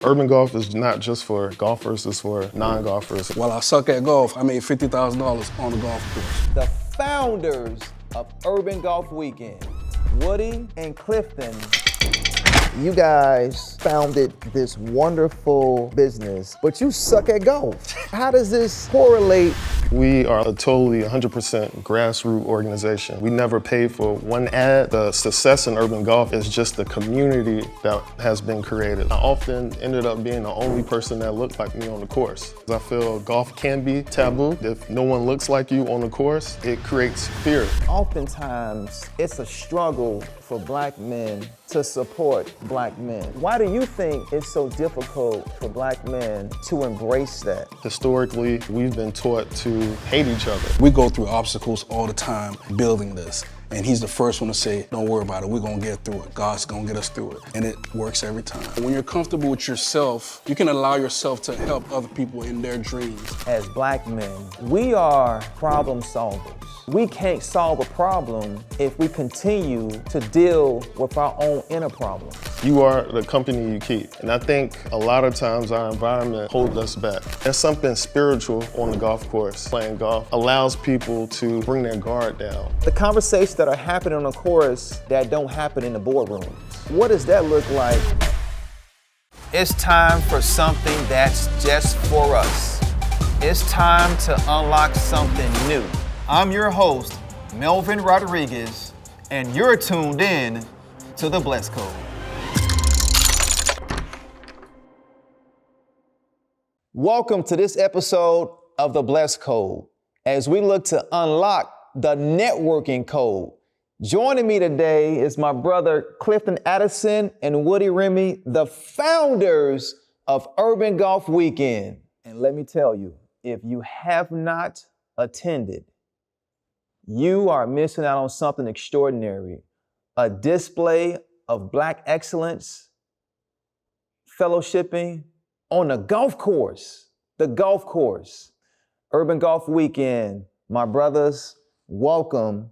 Urban golf is not just for golfers, it's for non-golfers. While I suck at golf, I made $50,000 on the golf course. The founders of Urban Golf Weekend, Woody and Clifton. You guys founded this wonderful business, but you suck at golf. How does this correlate? We are a totally 100% grassroots organization. We never paid for one ad. The success in urban golf is just the community that has been created. I often ended up being the only person that looked like me on the course. I feel golf can be taboo. If no one looks like you on the course, it creates fear. Oftentimes, it's a struggle for black men to support black men. Why do you think it's so difficult for black men to embrace that? Historically, we've been taught to hate each other. We go through obstacles all the time building this. And he's the first one to say, don't worry about it, we're gonna get through it. God's gonna get us through it. And it works every time. When you're comfortable with yourself, you can allow yourself to help other people in their dreams. As black men, we are problem solvers. We can't solve a problem if we continue to deal with our own inner problems. You are the company you keep. And I think a lot of times our environment holds us back. There's something spiritual on the golf course. Playing golf allows people to bring their guard down. The conversations that are happening on the course that don't happen in the boardrooms. What does that look like? It's time for something that's just for us. It's time to unlock something new. I'm your host, Melvin Rodriguez, and you're tuned in to The Blessed Code. Welcome to this episode of The Blessed Code, as we look to unlock the networking code. Joining me today is my brother Clifton Addison and Woody Remy, the founders of Urban Golf Weekend. And let me tell you, if you have not attended, you are missing out on something extraordinary. A display of black excellence, fellowshipping on the golf course. The golf course. Urban Golf Weekend. My brothers, welcome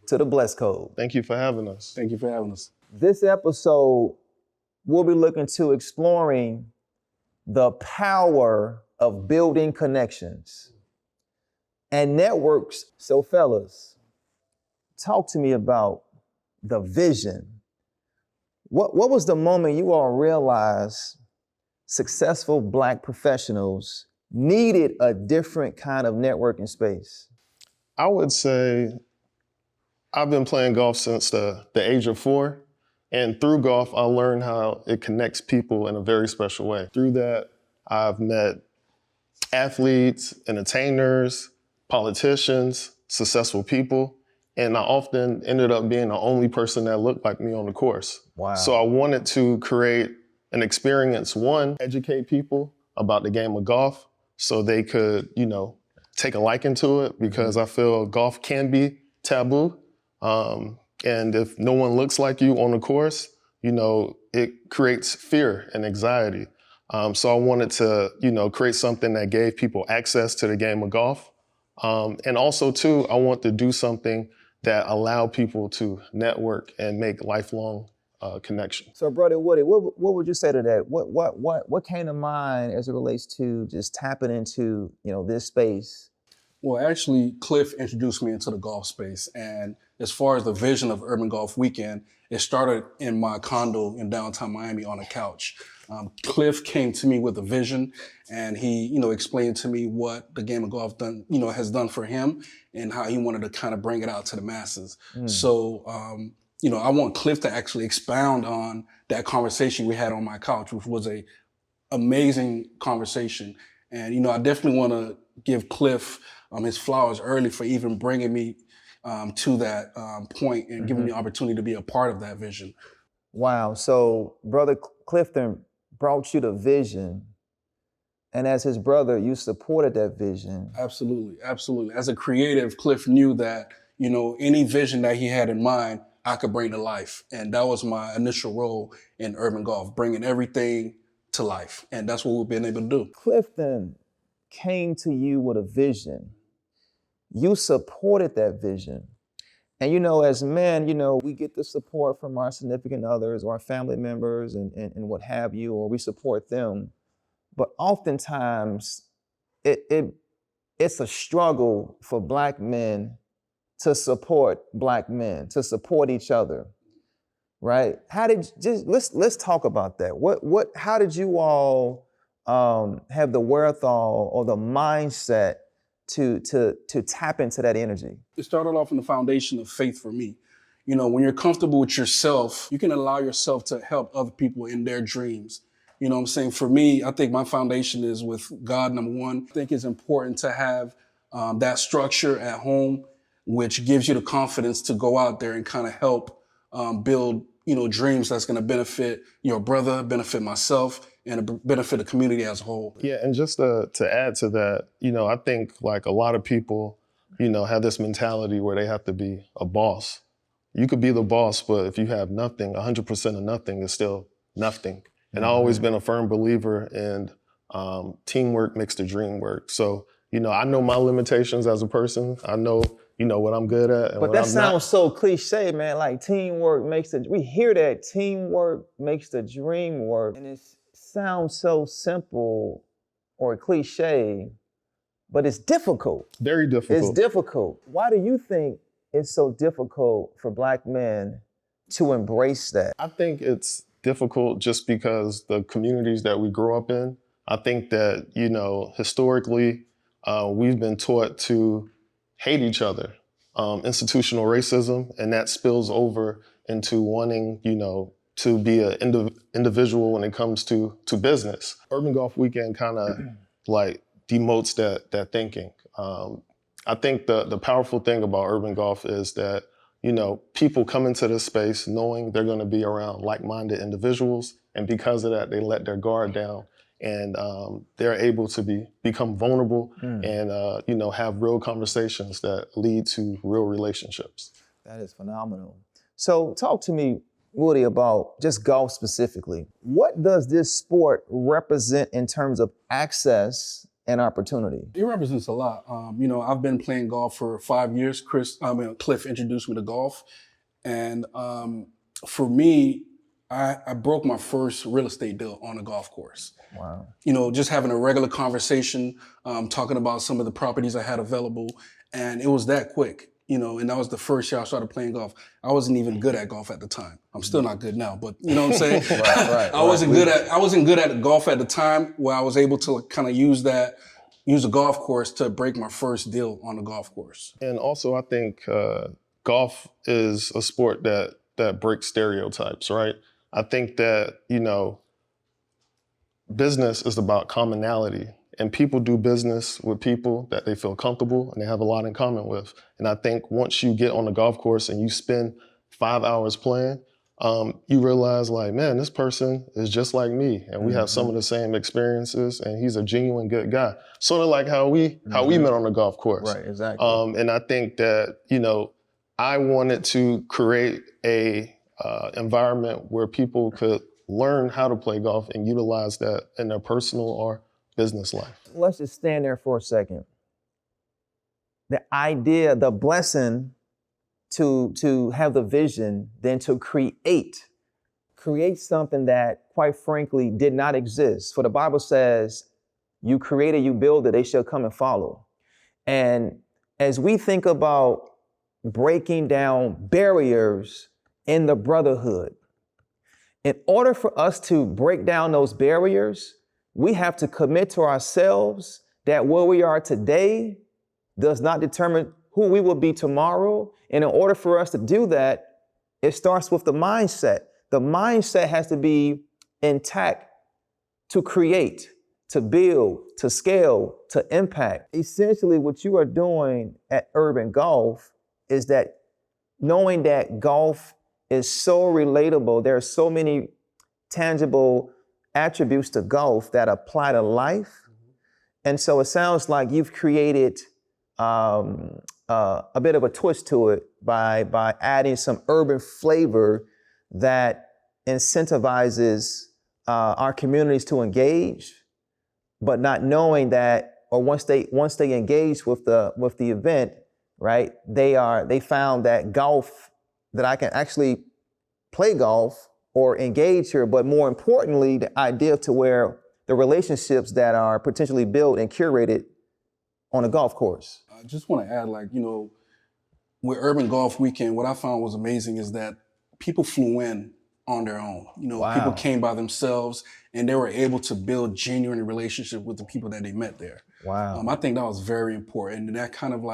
to the Blessed Code. Thank you for having us. Thank you for having us. This episode, we'll be looking to exploring the power of building connections and networks. So fellas, talk to me about the vision. What was the moment you all realized successful black professionals needed a different kind of networking space? I would say I've been playing golf since the age of 4. And through golf, I learned how it connects people in a very special way. Through that, I've met athletes, entertainers, politicians, successful people. And I often ended up being the only person that looked like me on the course. Wow. So I wanted to create an experience, one, educate people about the game of golf so they could, take a liking to it, because I feel golf can be taboo. And if no one looks like you on the course, it creates fear and anxiety. So I wanted to, create something that gave people access to the game of golf. And also too, I want to do something that allowed people to network and make lifelong connection. So brother Woody, what would you say to that? What came to mind as it relates to just tapping into, this space? Well, actually, Cliff introduced me into the golf space. And as far as the vision of Urban Golf Weekend, it started in my condo in downtown Miami on a couch. Cliff came to me with a vision, and he, explained to me what the game of golf has done for him and how he wanted to kind of bring it out to the masses. So, I want Cliff to actually expound on that conversation we had on my couch, which was a amazing conversation. And, I definitely want to give Cliff his flowers early for even bringing me to that point and giving me the opportunity to be a part of that vision. Wow. So brother Clifton brought you the vision. And as his brother, you supported that vision. Absolutely. Absolutely. As a creative, Cliff knew that, any vision that he had in mind, I could bring to life. And that was my initial role in urban golf, bringing everything to life. And that's what we've been able to do. Clifton came to you with a vision. You supported that vision. And as men, we get the support from our significant others or our family members and what have you, or we support them. But oftentimes it's a struggle for Black men to support Black men, to support each other, right? Let's talk about that. How did you all have the wherewithal or the mindset to tap into that energy? It started off in the foundation of faith for me. When you're comfortable with yourself, you can allow yourself to help other people in their dreams. You know what I'm saying? For me, I think my foundation is with God, number one. I think it's important to have that structure at home, which gives you the confidence to go out there and kind of help build, dreams that's going to benefit your brother, benefit myself, and benefit the community as a whole. Yeah, and just to add to that, I think like a lot of people, have this mentality where they have to be a boss. You could be the boss, but if you have nothing, 100% of nothing is still nothing. And I've always been a firm believer in teamwork makes the dream work. So, I know my limitations as a person. I know, what I'm good at. And but that sounds so cliche, man. Like teamwork we hear that teamwork makes the dream work. And it sounds so simple or cliche, but it's difficult. Very difficult. It's difficult. Why do you think it's so difficult for Black men to embrace that? I think it's difficult just because the communities that we grow up in, I think that, historically, we've been taught to hate each other, institutional racism, and that spills over into wanting, to be an individual when it comes to business. Urban Golf Weekend kind of like demotes that thinking. I think the powerful thing about urban golf is that, people come into this space knowing they're going to be around like-minded individuals. And because of that, they let their guard down and they're able to become vulnerable and, have real conversations that lead to real relationships. That is phenomenal. So talk to me, Woody, about just golf specifically. What does this sport represent in terms of access and opportunity? It represents a lot. I've been playing golf for 5 years. Cliff introduced me to golf. And for me, I broke my first real estate deal on a golf course. Wow. Just having a regular conversation, talking about some of the properties I had available. And it was that quick, and that was the first year I started playing golf. I wasn't even good at golf at the time. I'm still not good now, but you know what I'm saying? I wasn't good at golf at the time where I was able to kind of use the golf course to break my first deal on the golf course. And also I think golf is a sport that breaks stereotypes, right? I think that, business is about commonality. And people do business with people that they feel comfortable and they have a lot in common with. And I think once you get on the golf course and you spend 5 hours playing, you realize like, man, this person is just like me. And we have some of the same experiences and he's a genuine good guy. Sort of like how we met on the golf course. Right, exactly. And I think that, I wanted to create a environment where people could learn how to play golf and utilize that in their personal or business life. Let's just stand there for a second. The idea, the blessing to have the vision, then to create something that, quite frankly, did not exist. For the Bible says, you create it, you build it, they shall come and follow. And as we think about breaking down barriers in the brotherhood, in order for us to break down those barriers, we have to commit to ourselves that where we are today does not determine who we will be tomorrow. And in order for us to do that, it starts with the mindset. The mindset has to be intact to create, to build, to scale, to impact. Essentially, what you are doing at Urban Golf is that knowing that golf is so relatable, there are so many tangible attributes to golf that apply to life. And so it sounds like you've created a bit of a twist to it by adding some urban flavor that incentivizes our communities to engage, but not knowing that, or once they engage with the event, right? They found that golf, that I can actually play golf or engage here, but more importantly, the idea to where the relationships that are potentially built and curated on a golf course. I just want to add, with Urban Golf Weekend, what I found was amazing is that people flew in on their own. Wow. People came by themselves and they were able to build genuine relationship with the people that they met there. Wow. I think that was very important. And that kind of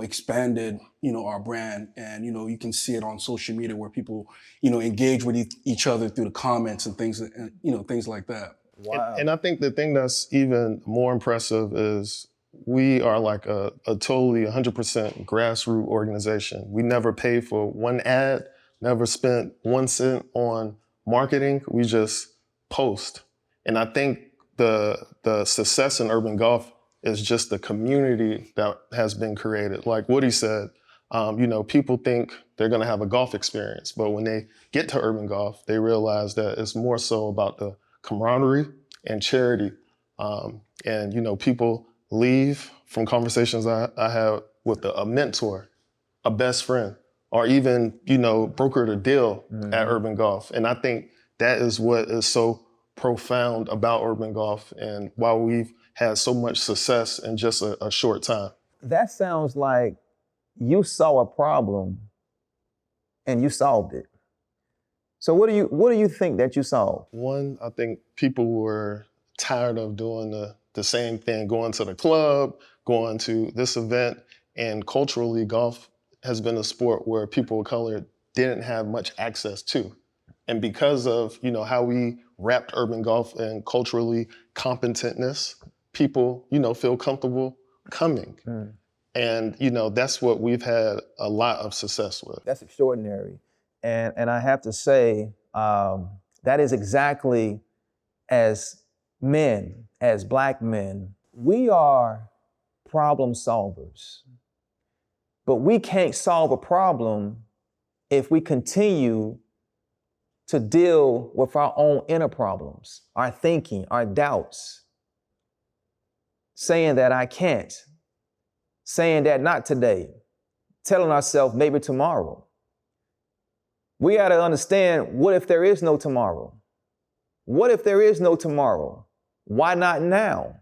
expanded, our brand. And, you can see it on social media where people, engage with each other through the comments and things, things like that. Wow. And I think the thing that's even more impressive is we are like a totally 100% grassroots organization. We never paid for one ad, never spent 1 cent on marketing. We just post. And I think the success in urban golf is just the community that has been created. Like Woody said, people think they're gonna have a golf experience, but when they get to urban golf, they realize that it's more so about the camaraderie and charity. People leave from conversations I had with a mentor, a best friend, or even, brokered a deal at urban golf. And I think that is what is so profound about urban golf and why we've had so much success in just a short time. That sounds like you saw a problem and you solved it. So what do you think that you solved? One, I think people were tired of doing the same thing, going to the club, going to this event, and culturally golf has been a sport where people of color didn't have much access to. And because of, how we wrapped urban golf in culturally competentness, people, feel comfortable coming. And, that's what we've had a lot of success with. That's extraordinary. And I have to say, that is exactly, as men, as Black men, we are problem solvers. But we can't solve a problem if we continue to deal with our own inner problems, our thinking, our doubts, saying that I can't, saying that not today, telling ourselves maybe tomorrow. We got to understand, what if there is no tomorrow? What if there is no tomorrow? Why not now?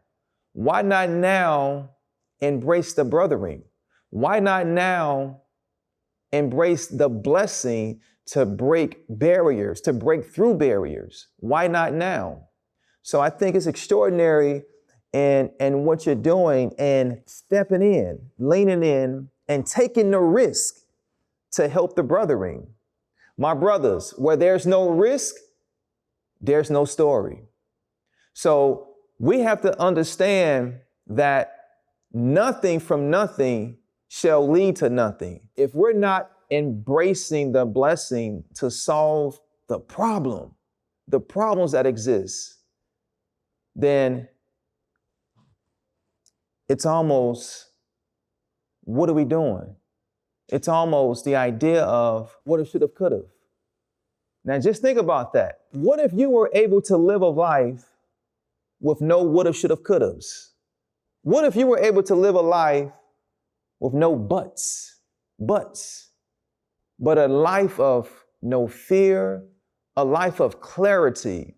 Why not now embrace the brothering? Why not now embrace the blessing to break barriers, to break through barriers? Why not now? So I think it's extraordinary and what you're doing and stepping in, leaning in, and taking the risk to help the brothering. My brothers, where there's no risk, there's no story. So we have to understand that nothing from nothing shall lead to nothing. If we're not embracing the blessing to solve the problems that exist, then it's almost, what are we doing? It's almost the idea of what if, should have, could have. Now just think about that. What if you were able to live a life with no would have, should have, could haves? What if you were able to live a life with no buts, but a life of no fear, a life of clarity?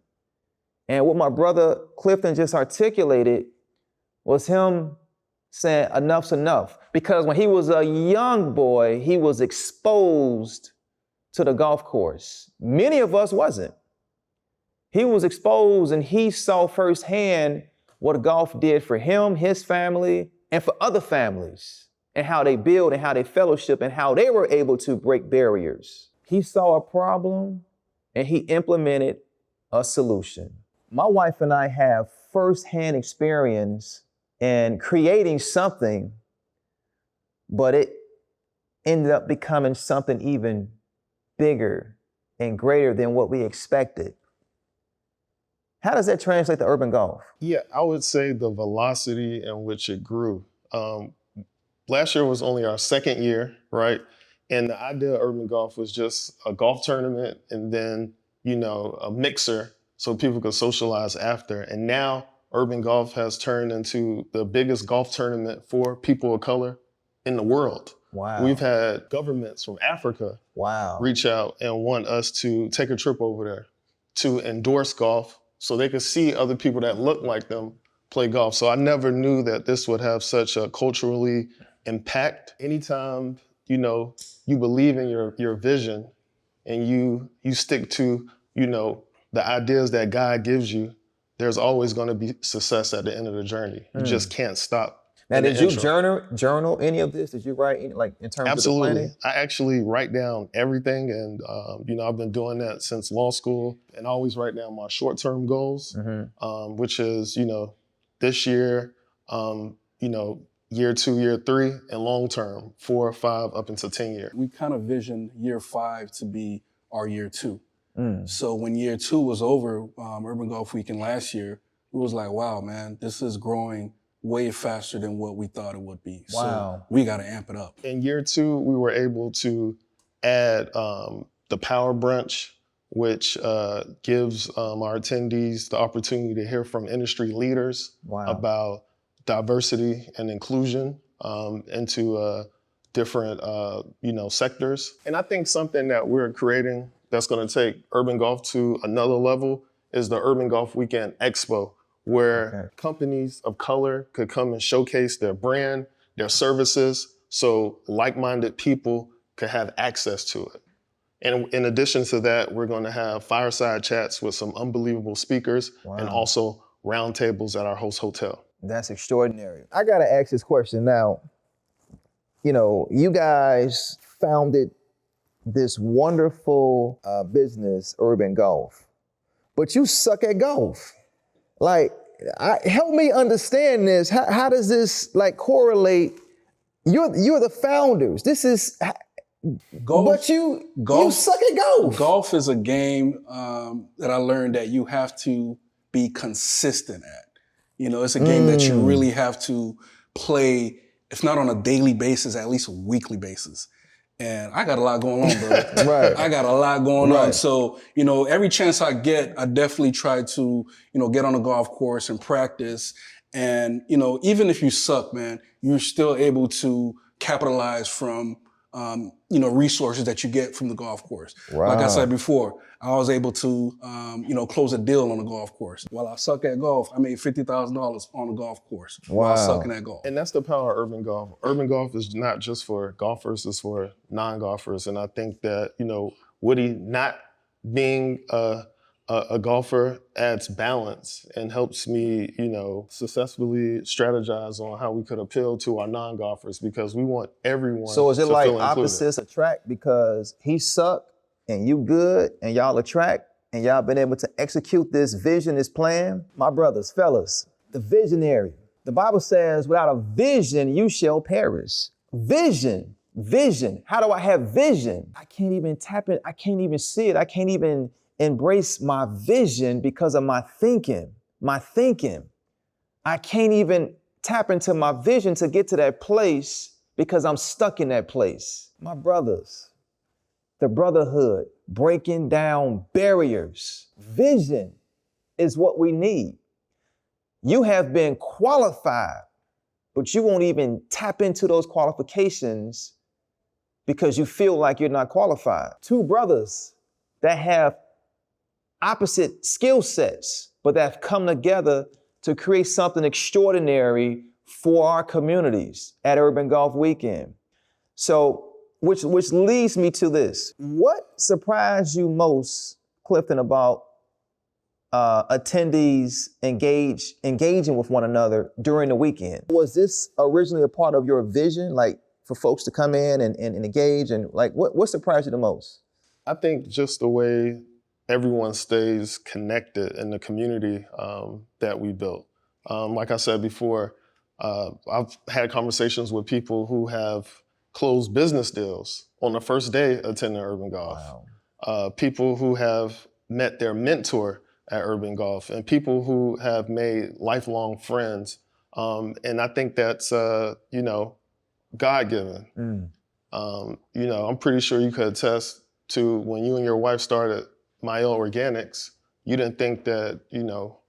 And what my brother Clifton just articulated was him saying enough's enough. Because when he was a young boy, he was exposed to the golf course. Many of us wasn't. He was exposed and he saw firsthand what golf did for him, his family, and for other families, and how they build and how they fellowship and how they were able to break barriers. He saw a problem and he implemented a solution. My wife and I have firsthand experience in creating something, but it ended up becoming something even bigger and greater than what we expected. How does that translate to urban golf? Yeah, I would say the velocity in which it grew. Last year was only our second year, right? And the idea of urban golf was just a golf tournament and then, a mixer so people could socialize after. And now urban golf has turned into the biggest golf tournament for people of color in the world. Wow. We've had governments from Africa Wow. reach out and want us to take a trip over there to endorse golf so they could see other people that look like them play golf. So I never knew that this would have such a culturally impact. Anytime, you know, you believe in your vision and you stick to, you know, the ideas that God gives you, there's always going to be success at the end of the journey. You just can't stop. Now, in the did you intro. journal any of this? Did you write any, like in terms of the Absolutely. planning? I actually write down everything, and you know, I've been doing that since law school, and I always write down my short-term goals, which is, you know, this year, you know, year 2, year 3, and long-term, 4, 5, up into 10 year. We kind of visioned year 5 to be our year 2. So when year 2 was over, Urban Golf Weekend last year, it was like, wow, man, this is growing way faster than what we thought it would be. Wow. So we got to amp it up. In year 2, we were able to add the Power Brunch, which gives our attendees the opportunity to hear from industry leaders about diversity and inclusion into different you know, sectors. And I think something that we're creating that's going to take urban golf to another level is the Urban Golf Weekend Expo, where companies of color could come and showcase their brand, their services, so like-minded people could have access to it. And in addition to that, we're going to have fireside chats with some unbelievable speakers and also roundtables at our host hotel. That's extraordinary. I got to ask this question now. You know, you guys founded this wonderful business, Urban Golf, but you suck at golf. Like, help me understand this. How does this like correlate? You're the founders. This is golf, but you suck at golf. Golf is a game that I learned that you have to be consistent at. You know, it's a game that you really have to play, if not on a daily basis, at least a weekly basis. And I got a lot going on, bro. Right. I got a lot going on. So, you know, every chance I get, I definitely try to, you know, get on a golf course and practice. And, you know, even if you suck, man, you're still able to capitalize from, you know, resources that you get from the golf course. Wow. Like I said before, I was able to, you know, close a deal on the golf course. While I suck at golf, I made $50,000 on the golf course while sucking at golf. And that's the power of urban golf. Urban golf is not just for golfers, it's for non-golfers. And I think that, you know, Woody not being a golfer adds balance and helps me, you know, successfully strategize on how we could appeal to our non-golfers, because we want everyone. So is it to like feel included. opposites attract, because he suck and you good and y'all attract and y'all been able to execute this vision, this plan? My brothers, fellas, the visionary. The Bible says, without a vision, you shall perish. Vision. How do I have vision? I can't even tap it. I can't even see it. I can't even embrace my vision because of my thinking. I can't even tap into my vision to get to that place because I'm stuck in that place. My brothers, the brotherhood, breaking down barriers. Vision is what we need. You have been qualified, but you won't even tap into those qualifications because you feel like you're not qualified. Two brothers that have opposite skill sets, but that have come together to create something extraordinary for our communities at Urban Golf Weekend. So, which leads me to this. What surprised you most, Clifton, about attendees engaging with one another during the weekend? Was this originally a part of your vision, like for folks to come in and engage? And like, what surprised you the most? I think just the way everyone stays connected in the community that we built. Like I said before, I've had conversations with people who have closed business deals on the first day attending Urban Golf. Wow. People who have met their mentor at Urban Golf, and people who have made lifelong friends. And I think that's, you know, God-given. You know, I'm pretty sure you could attest to when you and your wife started Mayo Organics, you didn't think that, you know,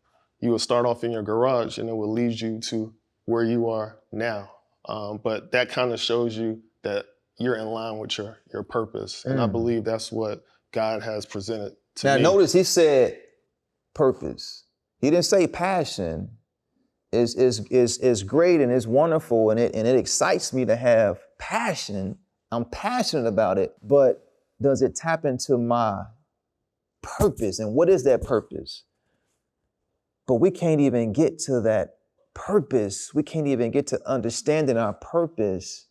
you would start off in your garage and it would lead you to where you are now. But that kind of shows you that you're in line with your purpose. And I believe that's what God has presented to Now me. notice he said purpose. He didn't say passion. Is great and it's wonderful and it excites me to have passion. I'm passionate about it, but does it tap into my purpose? And what is that purpose? But we can't even get to that purpose. We can't even get to understanding our purpose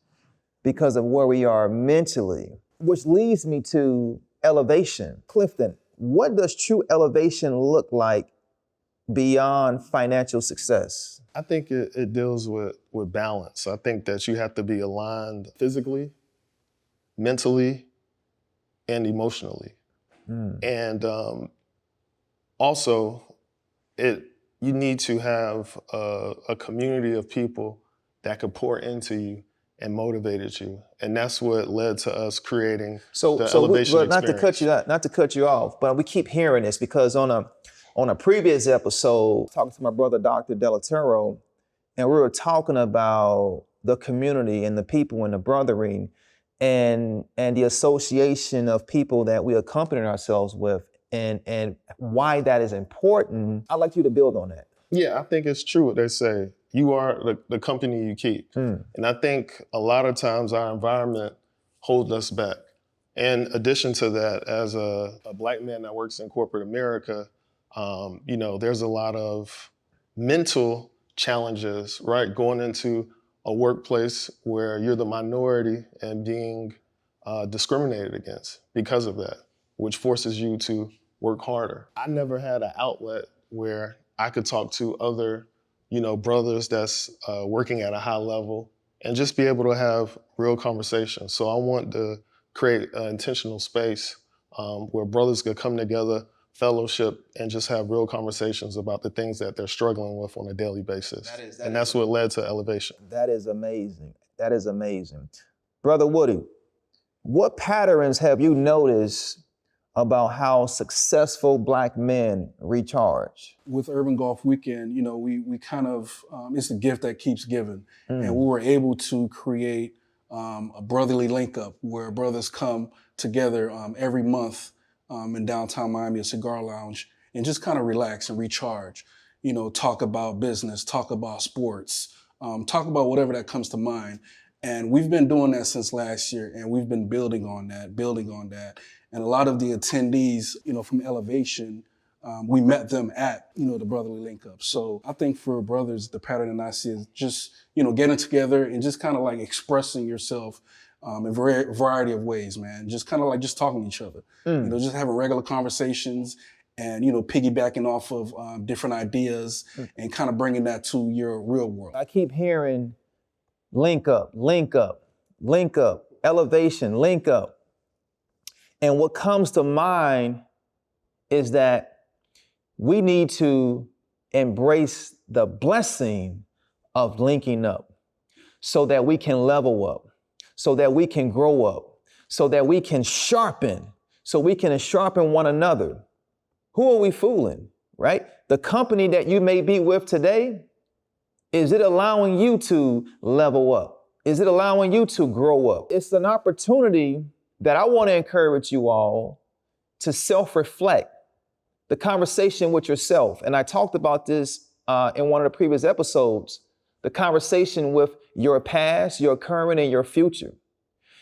because of where we are mentally, which leads me to elevation. Clifton, what does true elevation look like beyond financial success? I think it deals with balance. I think that you have to be aligned physically, mentally, and emotionally. And also, you need to have a community of people that could pour into you and motivated you. And that's what led to us creating the elevation experience. Not to cut you off, but we keep hearing this because on a previous episode, talking to my brother, Dr. Delatero, and we were talking about the community and the people and the brothering and the association of people that we accompany ourselves with and why that is important. I'd like you to build on that. Yeah, I think it's true what they say. You are the company you keep. And I think a lot of times our environment holds us back. In addition to that, as a Black man that works in corporate America, there's a lot of mental challenges, right? Going into a workplace where you're the minority and being discriminated against because of that, which forces you to work harder. I never had an outlet where I could talk to other, brothers that's working at a high level and just be able to have real conversations. So I want to create an intentional space where brothers could come together, fellowship, and just have real conversations about the things that they're struggling with on a daily basis. That's what led to elevation. That is amazing. That is amazing. Brother Woody, what patterns have you noticed about how successful Black men recharge? With Urban Golf Weekend, we kind of, it's a gift that keeps giving. And we were able to create a brotherly link up where brothers come together every month in downtown Miami, a cigar lounge, and just kind of relax and recharge. Talk about business, talk about sports, talk about whatever that comes to mind. And we've been doing that since last year, and we've been building on that. And a lot of the attendees, from Elevation, we met them at, the Brotherly Link Up. So I think for brothers, the pattern that I see is just, getting together and just kind of like expressing yourself in a variety of ways, man. Just kind of like just talking to each other, just having regular conversations and, piggybacking off of different ideas and kind of bringing that to your real world. I keep hearing link up, elevation, link up. And what comes to mind is that we need to embrace the blessing of linking up so that we can level up, so that we can grow up, so that we can sharpen one another. Who are we fooling, right? The company that you may be with today, is it allowing you to level up? Is it allowing you to grow up? It's an opportunity that I want to encourage you all to self-reflect, the conversation with yourself. And I talked about this in one of the previous episodes, the conversation with your past, your current, and your future.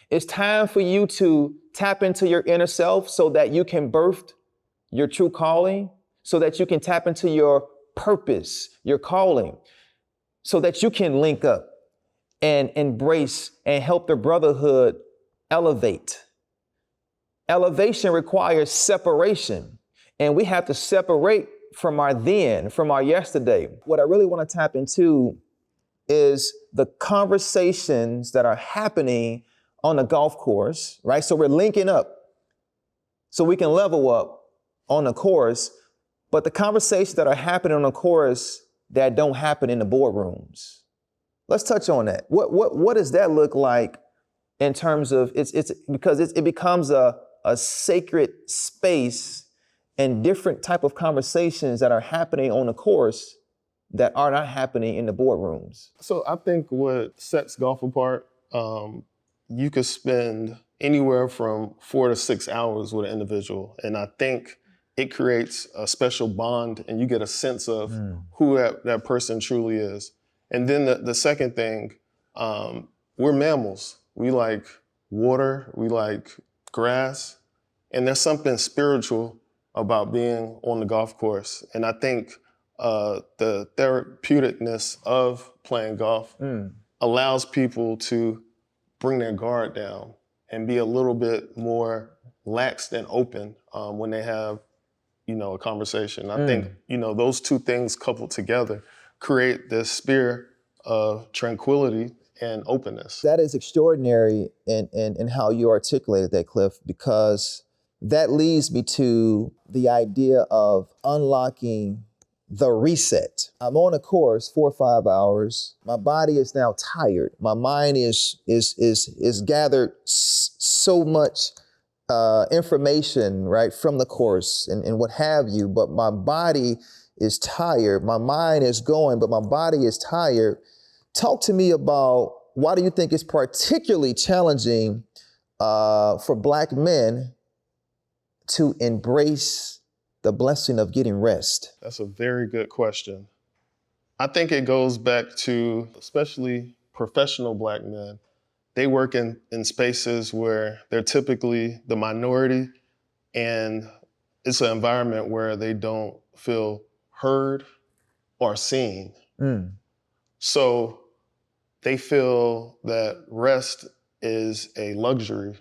It's time for you to tap into your inner self so that you can birth your true calling, so that you can tap into your purpose, your calling, so that you can link up and embrace and help the brotherhood elevate. Elevation requires separation, and we have to separate from our then, from our yesterday. What I really want to tap into is the conversations that are happening on the golf course, right? So we're linking up so we can level up on the course, but the conversations that are happening on the course that don't happen in the boardrooms. Let's touch on that. What does that look like in terms of it becomes a sacred space and different type of conversations that are happening on the course that are not happening in the boardrooms? So I think what sets golf apart, you could spend anywhere from 4 to 6 hours with an individual. And I think it creates a special bond and you get a sense of who that person truly is. And then the second thing, we're mammals. We like water, we like grass, and there's something spiritual about being on the golf course. And I think the therapeuticness of playing golf allows people to bring their guard down and be a little bit more laxed and open when they have, a conversation. I think, those two things coupled together create this sphere of tranquility and openness. That is extraordinary in how you articulated that, Cliff, because that leads me to the idea of unlocking the reset. I'm on a course 4 or 5 hours. My body is now tired. My mind is gathered so much information, right, from the course and what have you, but my body is tired. My mind is going, but my body is tired. Talk to me about why do you think it's particularly challenging for Black men to embrace the blessing of getting rest? That's a very good question. I think it goes back to, especially professional Black men. They work in spaces where they're typically the minority, and it's an environment where they don't feel heard or seen. So they feel that rest is a luxury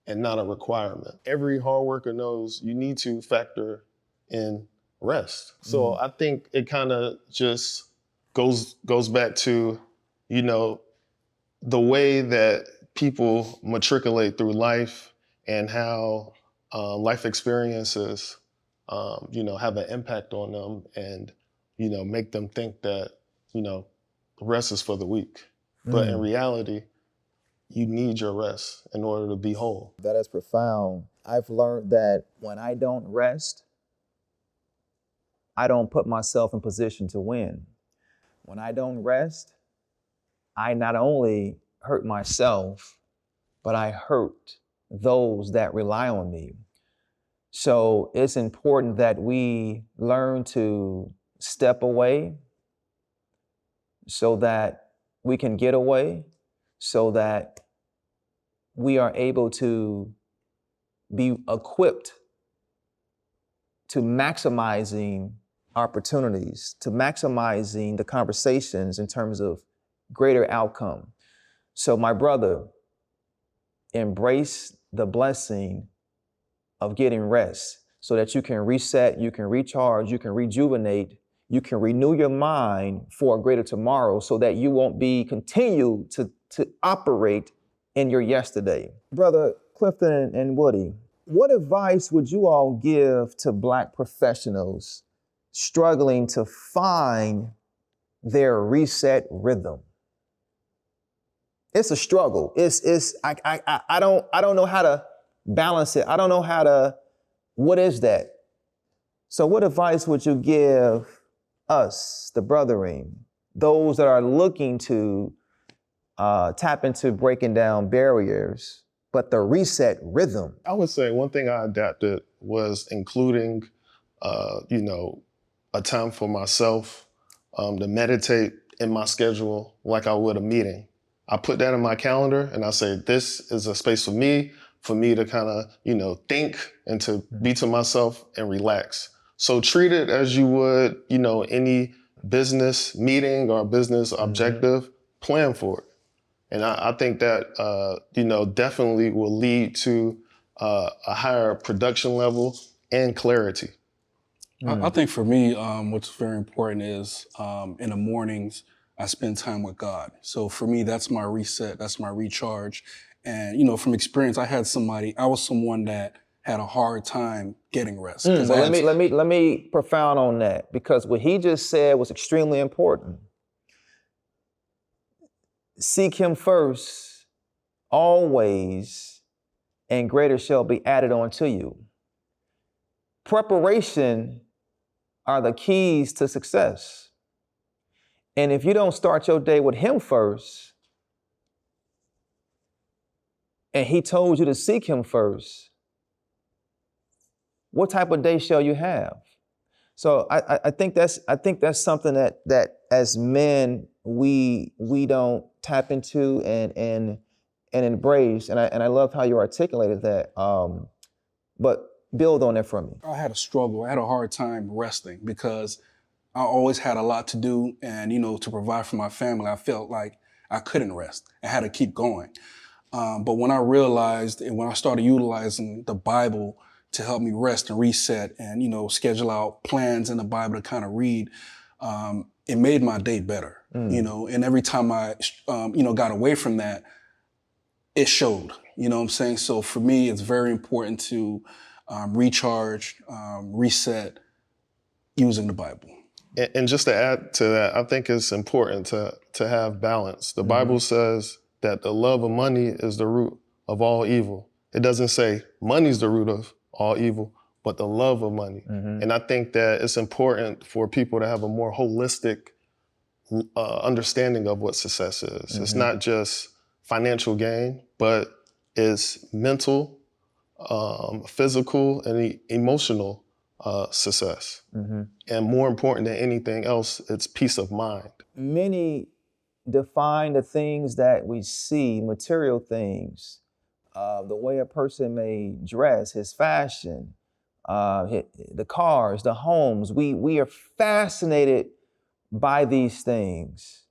and not a requirement. Every hard worker knows you need to factor in rest. So I think it kind of just goes back to, the way that people matriculate through life and how life experiences, have an impact on them and, make them think that, rest is for the weak. But in reality, you need your rest in order to be whole. That is profound. I've learned that when I don't rest, I don't put myself in position to win. When I don't rest, I not only hurt myself, but I hurt those that rely on me. So it's important that we learn to step away so that we can get away, so that we are able to be equipped to maximizing opportunities, to maximizing the conversations in terms of greater outcome. So my brother, embrace the blessing of getting rest so that you can reset, you can recharge, you can rejuvenate, you can renew your mind for a greater tomorrow so that you won't continue to operate in your yesterday. Brother Clifton and Woody, what advice would you all give to Black professionals struggling to find their reset rhythm? It's a struggle. I don't know how to balance it. I don't know what is that? So what advice would you give us, the brethren, those that are looking to tap into breaking down barriers, but the reset rhythm? I would say one thing I adapted was including, a time for myself to meditate in my schedule like I would a meeting. I put that in my calendar and I say, this is a space for me to kind of, think and to be to myself and relax. So treat it as you would, any business meeting or business objective, plan for it. And I think that, definitely will lead to a higher production level and clarity. I think for me, what's very important is in the mornings, I spend time with God. So for me, that's my reset, that's my recharge. And, from experience, I was someone that had a hard time getting rest. Well, let me profound on that, because what he just said was extremely important. Seek him first, always, and greater shall be added unto you. Preparation are the keys to success. And if you don't start your day with him first, and he told you to seek him first, what type of day shall you have? So I think that's something that as men we don't tap into and embrace. And I love how you articulated that. But build on that for me. I had a struggle. I had a hard time resting because I always had a lot to do, and to provide for my family, I felt like I couldn't rest. I had to keep going. But when I realized and when I started utilizing the Bible to help me rest and reset and, schedule out plans in the Bible to kind of read, it made my day better, and every time I, got away from that, it showed, what I'm saying? So for me, it's very important to recharge, reset using the Bible. And just to add to that, I think it's important to have balance. The Bible says that the love of money is the root of all evil. It doesn't say money's the root of all evil, but the love of money. And I think that it's important for people to have a more holistic understanding of what success is. It's not just financial gain, but it's mental, physical, and emotional success. And more important than anything else, it's peace of mind. Many define the things that we see, material things, the way a person may dress, his fashion, the cars, the homes. We are fascinated by these things,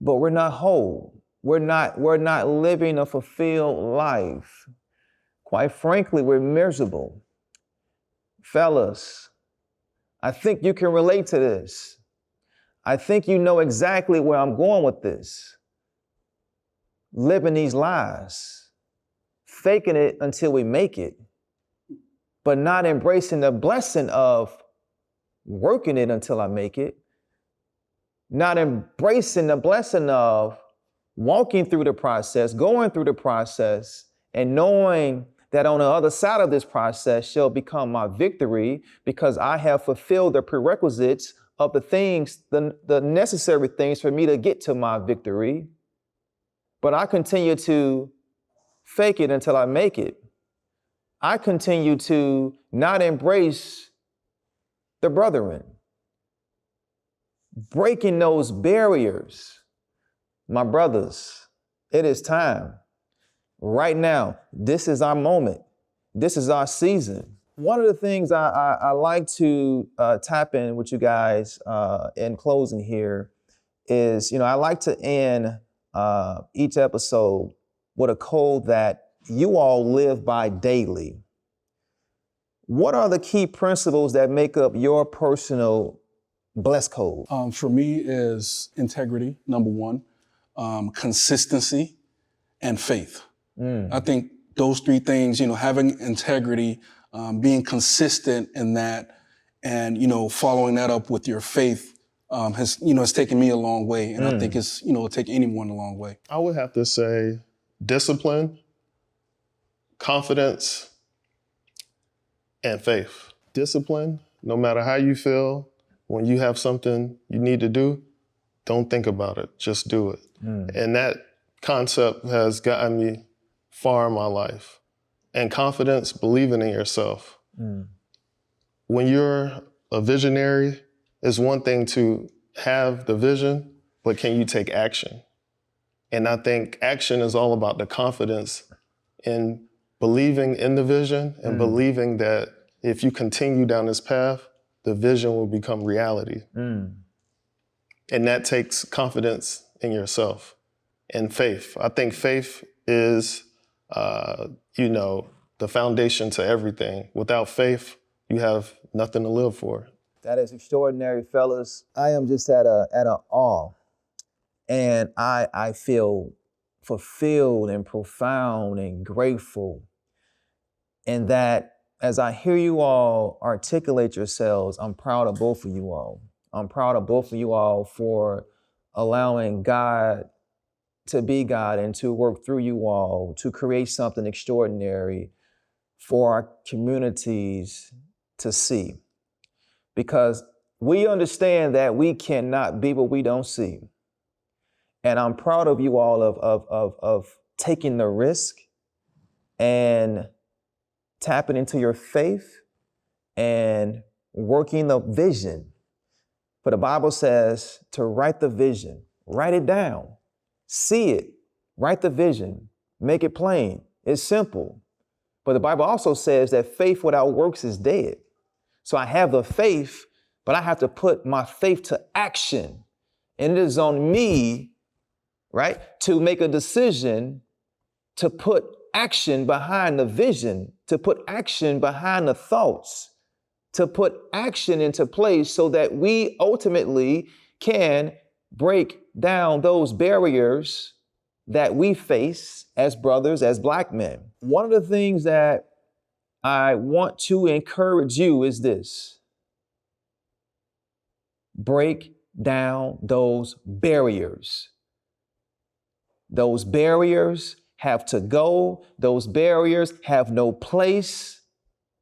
but we're not whole. We're not living a fulfilled life. Quite frankly, we're miserable. Fellas, I think you can relate to this. I think you know exactly where I'm going with this. Living these lies, faking it until we make it, but not embracing the blessing of working it until I make it, not embracing the blessing of walking through the process, going through the process, and knowing that on the other side of this process shall become my victory because I have fulfilled the prerequisites of the things, the necessary things for me to get to my victory. But I continue to fake it until I make it. I continue to not embrace the brethren, breaking those barriers. My brothers, it is time. Right now, this is our moment. This is our season. One of the things I like to tap in with you guys in closing here is, I like to end each episode with a code that you all live by daily. What are the key principles that make up your personal blessed code? For me is integrity, number one, consistency, and faith. I think those three things, having integrity, being consistent in that, and, following that up with your faith has taken me a long way. And I think it'll take anyone a long way. I would have to say discipline, confidence, and faith. Discipline, no matter how you feel, when you have something you need to do, don't think about it, just do it. And that concept has gotten me far in my life. And confidence, believing in yourself. When you're a visionary, it's one thing to have the vision, but can you take action? And I think action is all about the confidence in believing in the vision and believing that if you continue down this path, the vision will become reality. And that takes confidence in yourself and faith. I think faith is, the foundation to everything. Without faith, you have nothing to live for. That is extraordinary, fellas. I am just at a awe. And I feel fulfilled and profound and grateful. And that as I hear you all articulate yourselves, I'm proud of both of you all. I'm proud of both of you all for allowing God to be God and to work through you all to create something extraordinary for our communities to see. Because we understand that we cannot be what we don't see. And I'm proud of you all of taking the risk and tapping into your faith and working the vision. For the Bible says to write the vision, write it down, see it, write the vision, make it plain. It's simple. But the Bible also says that faith without works is dead. So I have the faith, but I have to put my faith to action. And it is on me, right, to make a decision to put action behind the vision, to put action behind the thoughts, to put action into place so that we ultimately can break down those barriers that we face as brothers, as Black men. One of the things that I want to encourage you is this: break down those barriers. Those barriers have to go. Those barriers have no place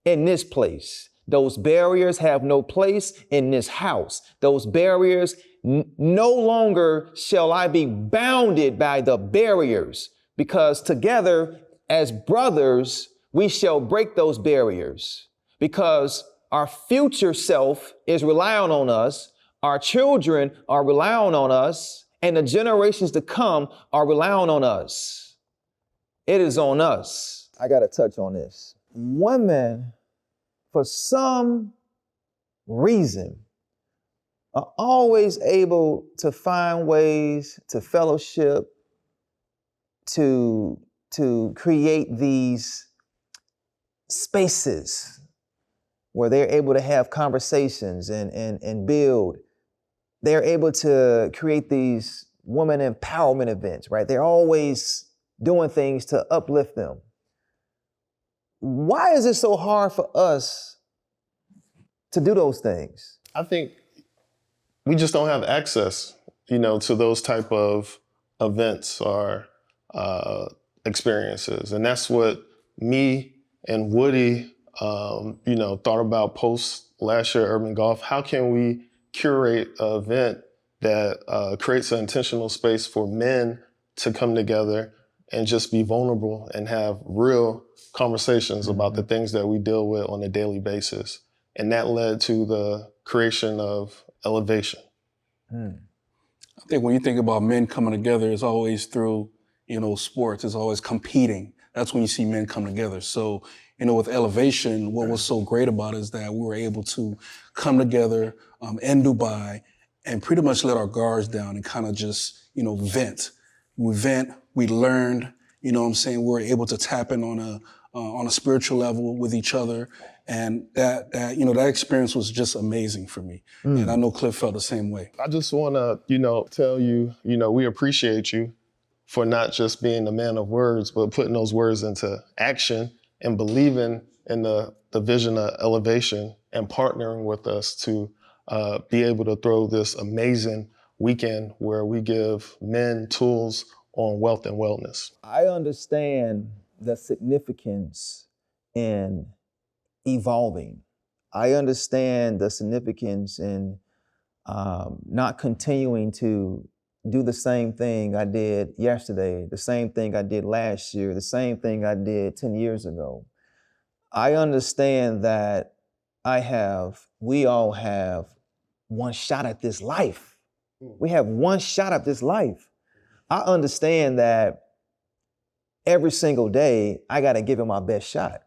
in this place. Those barriers have no place in this house. Those barriers, no longer shall I be bounded by the barriers, because together as brothers, we shall break those barriers, because our future self is relying on us. Our children are relying on us, and the generations to come are relying on us. It is on us. I got to touch on this. Women, for some reason, are always able to find ways to fellowship, to create these spaces where they're able to have conversations and build. They're able to create these women empowerment events, right? They're always doing things to uplift them. Why is it so hard for us to do those things? I think we just don't have access, to those type of events or experiences. And that's what me and Woody, thought about post last year Urban Golf. How can we curate an event that creates an intentional space for men to come together and just be vulnerable and have real conversations about the things that we deal with on a daily basis? And that led to the creation of Elevation. I think when you think about men coming together, it's always through, sports. It's always competing. That's when you see men come together. So, with Elevation, what was so great about it is that we were able to come together in Dubai and pretty much let our guards down and kind of just, vent. We learned, we were able to tap in on a spiritual level with each other. And that experience was just amazing for me. And I know Cliff felt the same way. I just want to, tell you, we appreciate you for not just being a man of words, but putting those words into action and believing in the vision of Elevation and partnering with us to be able to throw this amazing weekend where we give men tools on wealth and wellness. I understand the significance in evolving. I understand the significance in not continuing to do the same thing I did yesterday, the same thing I did last year, the same thing I did 10 years ago. I understand that we all have one shot at this life. We have one shot at this life. I understand that every single day, I got to give it my best shot.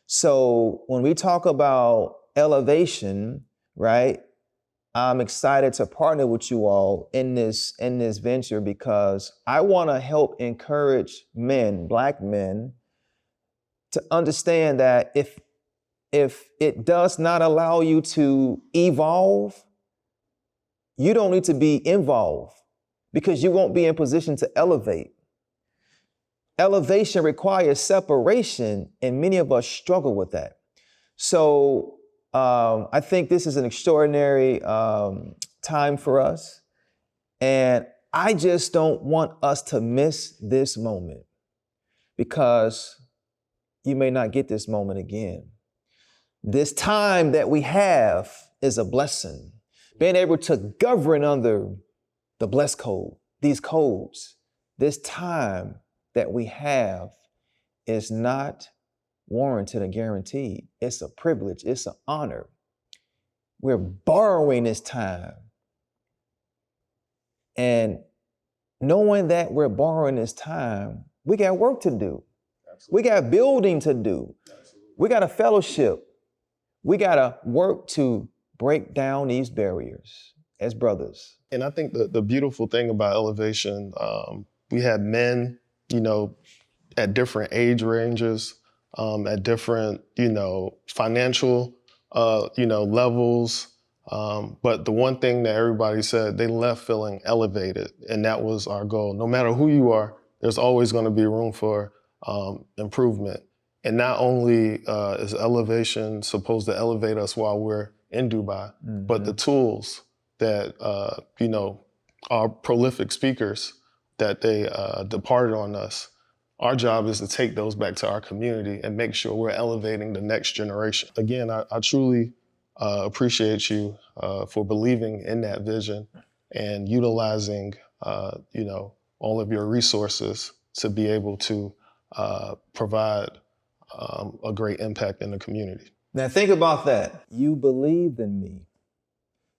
So when we talk about elevation, right, I'm excited to partner with you all in this venture because I want to help encourage men, Black men, to understand that if it does not allow you to evolve, you don't need to be involved because you won't be in position to elevate. Elevation requires separation, and many of us struggle with that. So I think this is an extraordinary time for us, and I just don't want us to miss this moment because you may not get this moment again. This time that we have is a blessing. being able to govern under the blessed code, these codes. This time that we have is not warranted or guaranteed. It's a privilege, it's an honor. We're borrowing this time. And knowing that we're borrowing this time, we got work to do. Absolutely. We got building to do. Absolutely. We got a fellowship. We got to work to break down these barriers as brothers. And I think the beautiful thing about Elevation, we had men, at different age ranges, at different, financial, levels. But the one thing that everybody said, they left feeling elevated. And that was our goal. No matter who you are, there's always going to be room for improvement. And not only is Elevation supposed to elevate us while we're in Dubai, but the tools that, our prolific speakers that they departed on us, our job is to take those back to our community and make sure we're elevating the next generation. Again, I truly appreciate you for believing in that vision and utilizing, all of your resources to be able to provide a great impact in the community. Now think about that. You believed in me.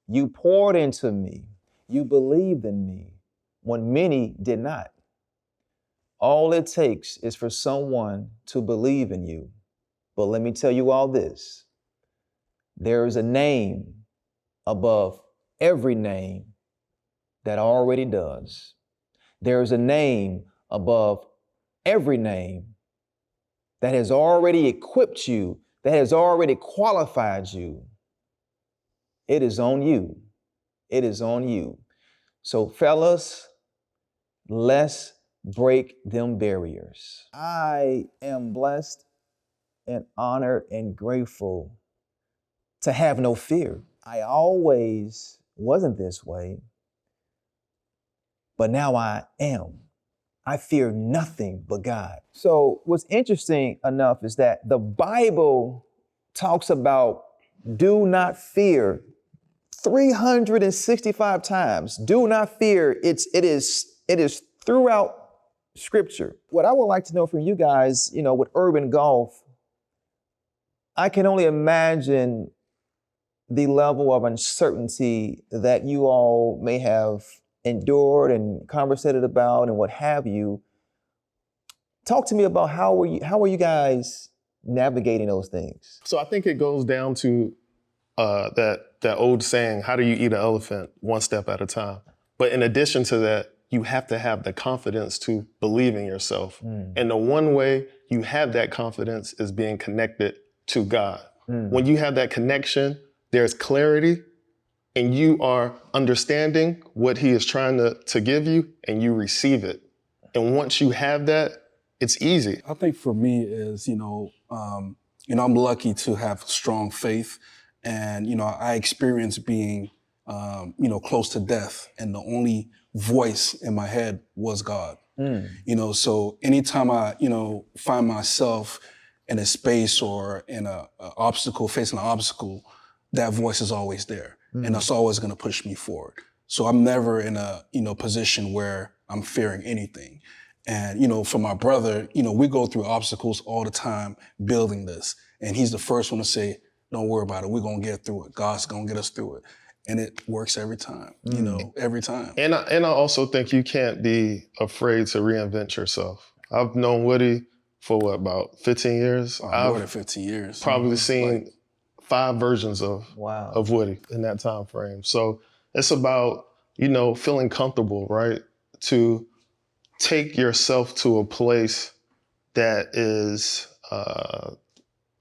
You poured into me. You believed in me when many did not. All it takes is for someone to believe in you. But let me tell you all this. There is a name above every name that already does. There is a name above every name that has already equipped you, that has already qualified you. It is on you. It is on you. So fellas, let's break them barriers. I am blessed and honored and grateful to have no fear. I always wasn't this way, but now I am. I fear nothing but God. So what's interesting enough is that the Bible talks about do not fear 365 times. Do not fear. It is throughout Scripture. What I would like to know from you guys, with urban golf, I can only imagine the level of uncertainty that you all may have endured and conversated about and what have you. Talk to me about how are you guys navigating those things? So I think it goes down to that old saying, how do you eat an elephant? One step at a time. But in addition to that, you have to have the confidence to believe in yourself. And the one way you have that confidence is being connected to God. When you have that connection, there's clarity and you are understanding what he is trying to give you and you receive it. And once you have that, it's easy. I think for me is, I'm lucky to have strong faith and, I experienced being, close to death and the only voice in my head was God. So anytime I, find myself in a space or in facing an obstacle, that voice is always there. And that's always gonna push me forward. So I'm never in a, position where I'm fearing anything. And, for my brother, we go through obstacles all the time building this. And he's the first one to say, don't worry about it. We're gonna get through it. God's gonna get us through it. And it works every time, every time. And I also think you can't be afraid to reinvent yourself. I've known Woody for about 15 years? More than 15 years. Probably seen 5 versions of Woody in that time frame. So it's about, feeling comfortable, right? To take yourself to a place that is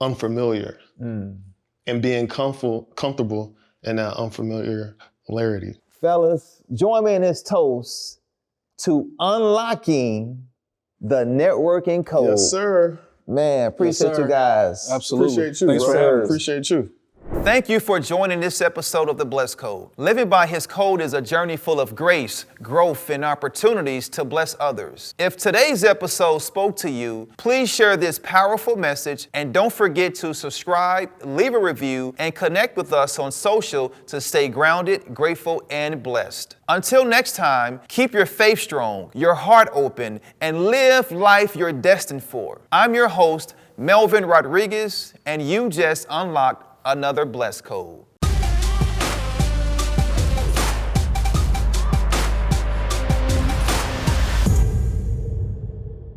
unfamiliar and being comfortable in that unfamiliarity. Fellas, join me in this toast to unlocking the networking code. Yes, sir. Man, appreciate you guys. Absolutely. Appreciate you. Thanks for having us. Appreciate you. Thank you for joining this episode of The Blessed Code. Living by His Code is a journey full of grace, growth, and opportunities to bless others. If today's episode spoke to you, please share this powerful message and don't forget to subscribe, leave a review, and connect with us on social to stay grounded, grateful, and blessed. Until next time, keep your faith strong, your heart open, and live life you're destined for. I'm your host, Melvin Rodriguez, and you just unlocked another Blessed Code.